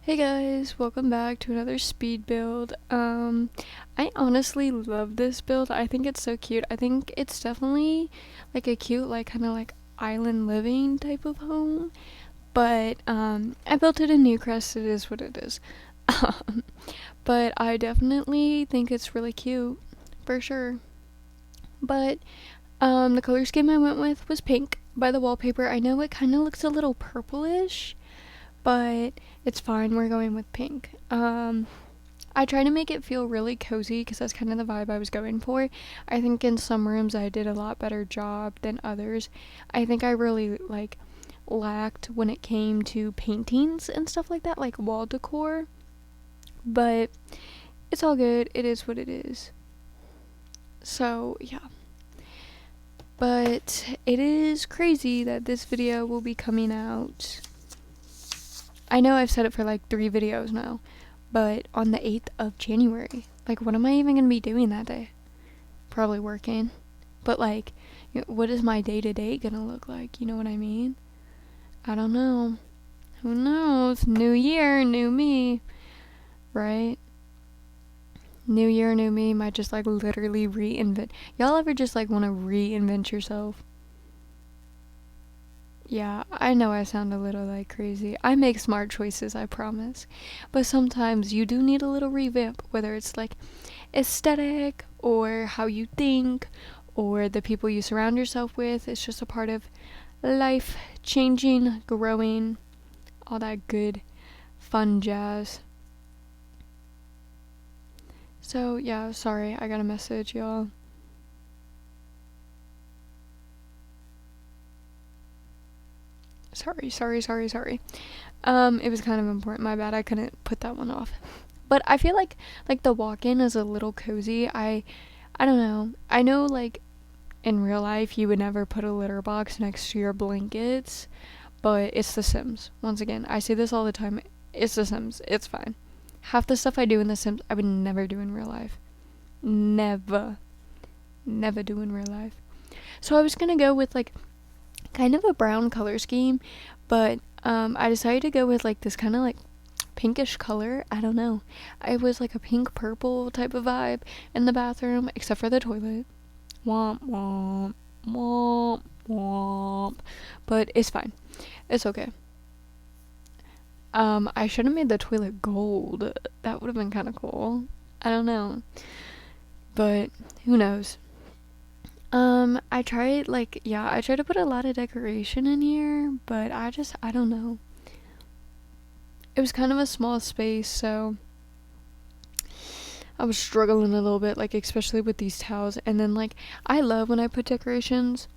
Hey guys, welcome back to another speed build. I honestly love this build. I think it's so cute. I think it's definitely like a cute, like kind of like island living type of home. But I built it in Newcrest. It is what it is. But I definitely think it's really cute, for sure. But the color scheme I went with was pink by the wallpaper. I know it kind of looks a little purplish, but it's fine. We're going with pink. I try to make it feel really cozy because that's kind of the vibe I was going for. I think in some rooms I did a lot better job than others. I think I really lacked when it came to paintings and stuff like that, like wall decor. But it's all good. It is what it is. So, yeah. But it is crazy that this video will be coming out. I know I've said it for like 3 videos now, but on the 8th of January. Like, what am I even gonna be doing that day? Probably working. But, like, what is my day to day gonna look like? You know what I mean? I don't know. Who knows? New year, new me. Right? New year, new me might just like literally reinvent. Y'all ever just like want to reinvent yourself? Yeah, I know I sound a little like crazy. I make smart choices, I promise. But sometimes you do need a little revamp, whether it's like aesthetic or how you think or the people you surround yourself with. It's just a part of life, changing, growing, all that good, fun jazz. So, yeah, sorry, I got a message, y'all. Sorry. It was kind of important. My bad. I couldn't put that one off. But I feel like the walk-in is a little cozy. I don't know. I know like in real life you would never put a litter box next to your blankets, but it's The Sims. Once again, I say this all the time. It's The Sims. It's fine. Half the stuff I do in The Sims I would never do in real life. Never. Never do in real life. So I was going to go with like kind of a brown color scheme, but I decided to go with like this kind of like pinkish color. I don't know. It was like a pink purple type of vibe in the bathroom, except for the toilet. Womp womp womp womp. But it's fine. It's okay. I should have made the toilet gold. That would have been kind of cool. I don't know, but who knows? I tried I tried to put a lot of decoration in here, but I don't know. It was kind of a small space, so I was struggling a little bit, like especially with these towels. And then I love when I put decorations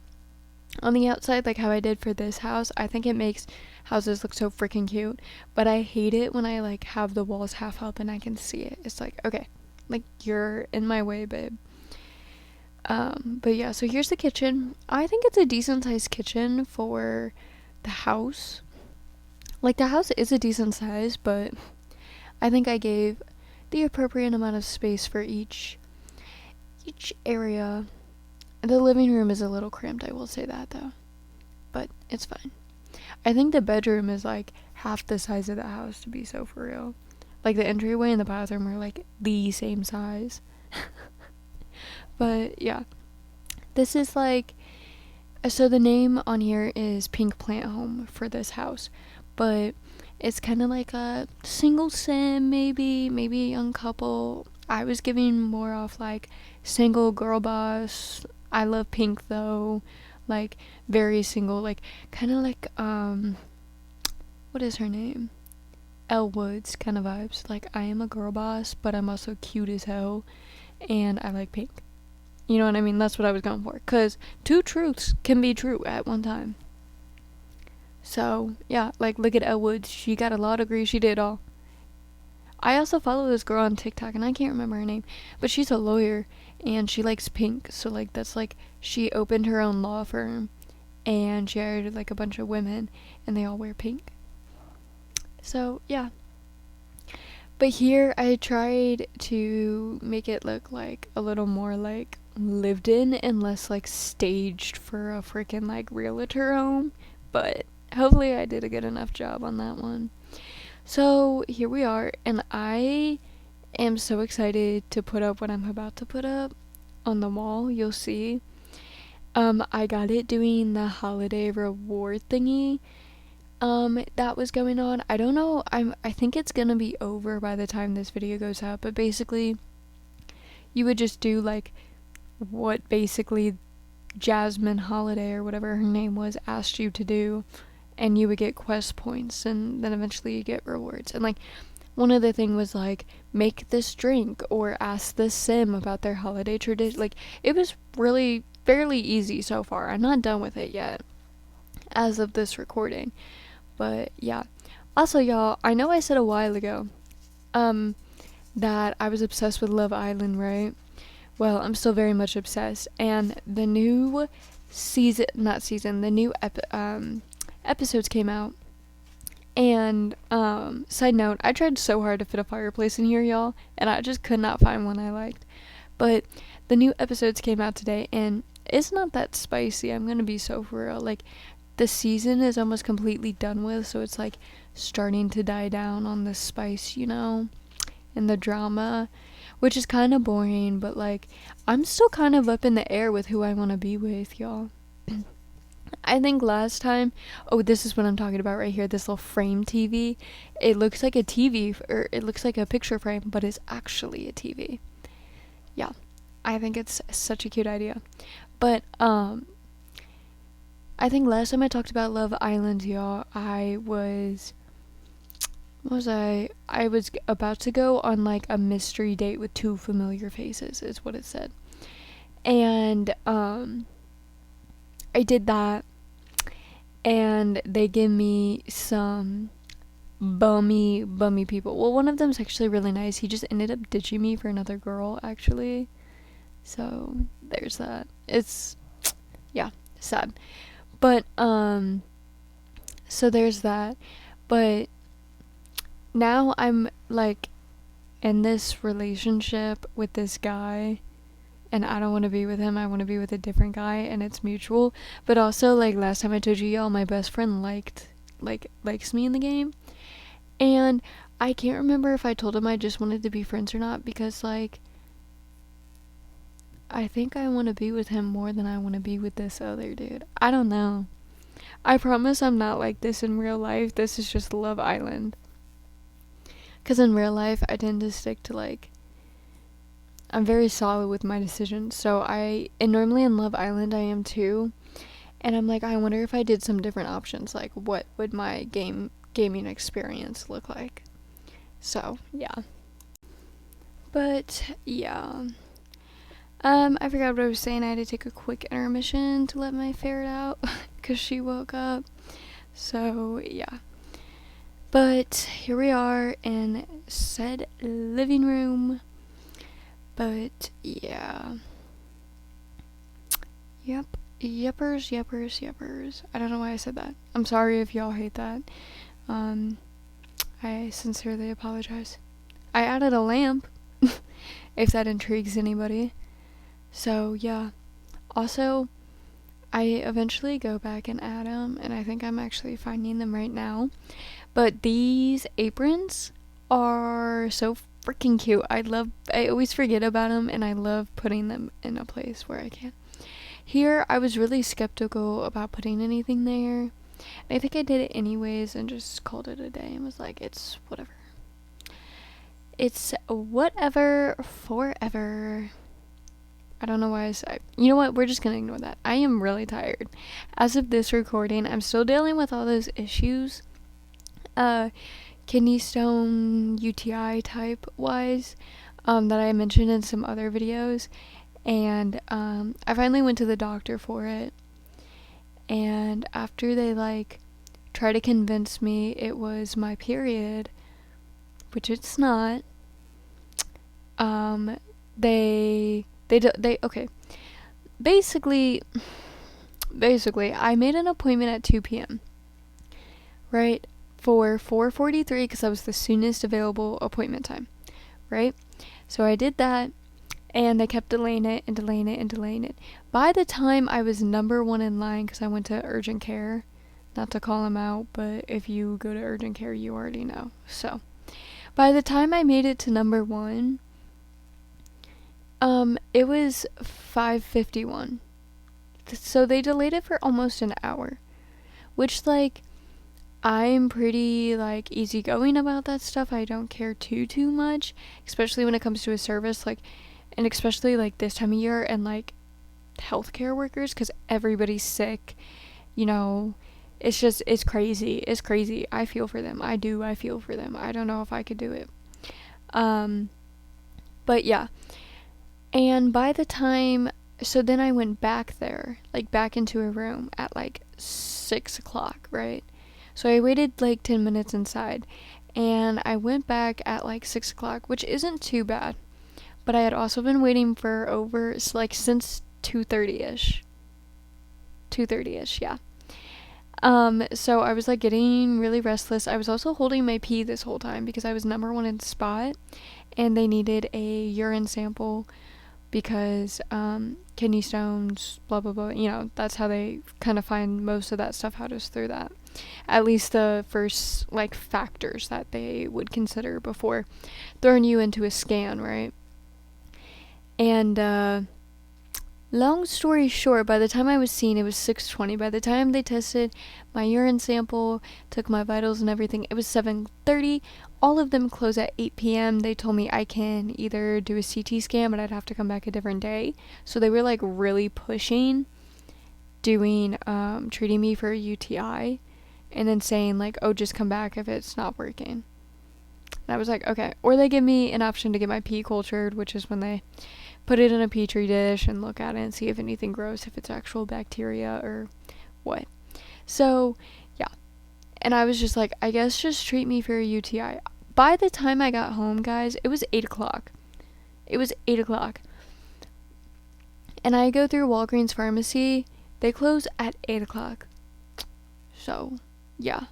on the outside, like how I did for this house. I think it makes houses look so freaking cute, but I hate it when I have the walls half up and I can see it. It's like, okay, like you're in my way, babe. But yeah, so here's the kitchen. I think it's a decent sized kitchen for the house. Like, the house is a decent size, but I think I gave the appropriate amount of space for each area. The living room is a little cramped, I will say that though. But it's fine. I think the bedroom is like half the size of the house, to be so for real. Like, the entryway and the bathroom are like the same size. But yeah, this is so the name on here is Pink Plant Home for this house, but it's kind of like a single sim, maybe a young couple. I was giving more off like single girl boss. I love pink though, like very single, like kind of like what is her name? Elle Woods kind of vibes. Like, I am a girl boss, but I'm also cute as hell, and I like pink. You know what I mean? That's what I was going for. Because 2 truths can be true at one time. So, yeah, look at Elle Woods. She got a law degree. She did all. I also follow this girl on TikTok, and I can't remember her name. But she's a lawyer, and she likes pink. So, that's she opened her own law firm, and she hired, a bunch of women, and they all wear pink. So, yeah. But here, I tried to make it look a little more lived in and less staged for a freaking realtor home, but hopefully I did a good enough job on that one. So here we are, and I am so excited to put up what I'm about to put up on the wall. You'll see. I got it doing the holiday reward thingy. That was going on. I don't know. I think it's gonna be over by the time this video goes out. But basically, you would just do like what basically Jasmine Holiday or whatever her name was asked you to do, and you would get quest points, and then eventually you get rewards. And like one of the thing was like make this drink or ask this sim about their holiday tradition. Like it was really fairly easy so far. I'm not done with it yet as of this recording. But yeah. Also, y'all, I know I said a while ago that I was obsessed with Love Island, right? Well, I'm still very much obsessed, and the new the new episodes came out. And side note, I tried so hard to fit a fireplace in here, y'all, and I just could not find one I liked. But the new episodes came out today, and it's not that spicy. I'm gonna be so for real. Like, the season is almost completely done with, so it's like starting to die down on the spice, and the drama, which is kind of boring, but like I'm still kind of up in the air with who I want to be with, y'all. I think last time, this is what I'm talking about right here, this little frame TV. It looks like a TV, or it looks like a picture frame, but it's actually a TV. Yeah, I think it's such a cute idea. But I think last time I talked about Love Island, y'all, I was about to go on like a mystery date with two familiar faces, is what it said. And I did that, and they give me some bummy people. Well, one of them's actually really nice. He just ended up ditching me for another girl, actually. So there's that. It's sad. But so there's that. But now I'm like in this relationship with this guy, and I don't want to be with him. I want to be with a different guy, and it's mutual. But also, like last time I told you, y'all, my best friend likes me in the game, and I can't remember if I told him I just wanted to be friends or not, because like I think I want to be with him more than I want to be with this other dude. I don't know. I promise I'm not like this in real life. This is just Love Island. Because in real life, I tend to stick to like, I'm very solid with my decisions. So and normally in Love Island, I am too. And I'm like, I wonder if I did some different options. Like, what would my gaming experience look like? So, yeah. But, yeah. I forgot what I was saying. I had to take a quick intermission to let my ferret out because she woke up. So, yeah. But here we are in said living room. But, yeah. Yeppers. I don't know why I said that. I'm sorry if y'all hate that. I sincerely apologize. I added a lamp, if that intrigues anybody. So, yeah. Also, I eventually go back and add them, and I think I'm actually finding them right now. But these aprons are so freaking cute. I always forget about them, and I love putting them in a place where I can. Here, I was really skeptical about putting anything there. And I think I did it anyways and just called it a day and was like, it's whatever. It's whatever forever. I don't know why I said. You know what? We're just gonna ignore that. I am really tired. As of this recording, I'm still dealing with all those issues. Kidney stone, UTI type wise, that I mentioned in some other videos. And I finally went to the doctor for it. And after they like try to convince me it was my period, which it's not, they okay. Basically, I made an appointment at 2 p.m. right, for 4:43 because that was the soonest available appointment time, right? So I did that, and they kept delaying it. By the time I was number one in line, because I went to urgent care, not to call him out, but if you go to urgent care, you already know. So, by the time I made it to number 1, it was 5:51. So they delayed it for almost an hour, which, like, I'm pretty, like, easygoing about that stuff. I don't care too much, especially when it comes to a service, like, and especially, like, this time of year, and, like, healthcare workers, because everybody's sick, you know. It's crazy. It's crazy. I feel for them. I feel for them. I don't know if I could do it. But yeah. And by the time, so then I went back there, like, back into a room at, like, 6 o'clock, right? So I waited, like, 10 minutes inside, and I went back at, like, 6 o'clock, which isn't too bad. But I had also been waiting for over, like, since 2:30ish. 2:30ish, yeah. So I was, like, getting really restless. I was also holding my pee this whole time because I was number 1 in spot, and they needed a urine sample because kidney stones, blah blah blah, you know, that's how they kind of find most of that stuff out, is through that. At least the first, like, factors that they would consider before throwing you into a scan, right? And long story short, by the time I was seen, it was 6:20. By the time they tested my urine sample, took my vitals and everything, it was 7:30. All of them close at 8 p.m. They told me I can either do a CT scan, but I'd have to come back a different day. So they were, like, really pushing doing, treating me for a UTI, and then saying, like, oh, just come back if it's not working. And I was like, okay. Or they give me an option to get my pee cultured, which is when they put it in a petri dish and look at it and see if anything grows, if it's actual bacteria or what. So, yeah. And I was just like, I guess just treat me for a UTI. By the time I got home, guys, it was 8 o'clock. It was 8 o'clock. And I go through Walgreens Pharmacy. They close at 8 o'clock. So, yeah.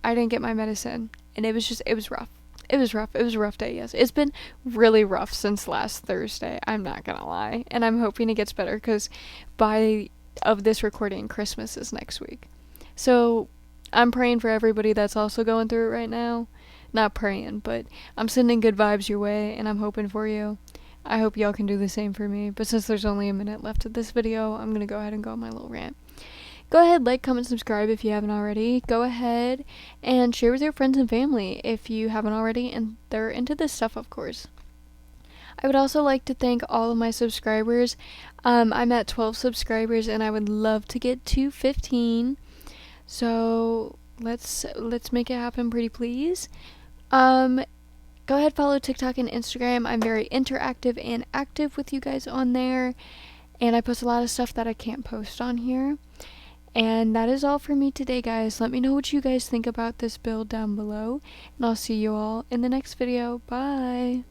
I didn't get my medicine. And it was rough. It was rough. It was a rough day, yes. It's been really rough since last Thursday. I'm not gonna lie. And I'm hoping it gets better because of this recording, Christmas is next week. So, I'm praying for everybody that's also going through it right now. Not praying, but I'm sending good vibes your way, and I'm hoping for you. I hope y'all can do the same for me. But since there's only a minute left of this video, I'm gonna go ahead and go on my little rant. Go ahead, like, comment, subscribe if you haven't already. Go ahead and share with your friends and family if you haven't already, and they're into this stuff, of course. I would also like to thank all of my subscribers. I'm at 12 subscribers, and I would love to get to 15. So let's make it happen, pretty please. Go ahead, follow TikTok and Instagram. I'm very interactive and active with you guys on there, and I post a lot of stuff that I can't post on here. And that is all for me today, guys. Let me know what you guys think about this build down below, and I'll see you all in the next video. Bye!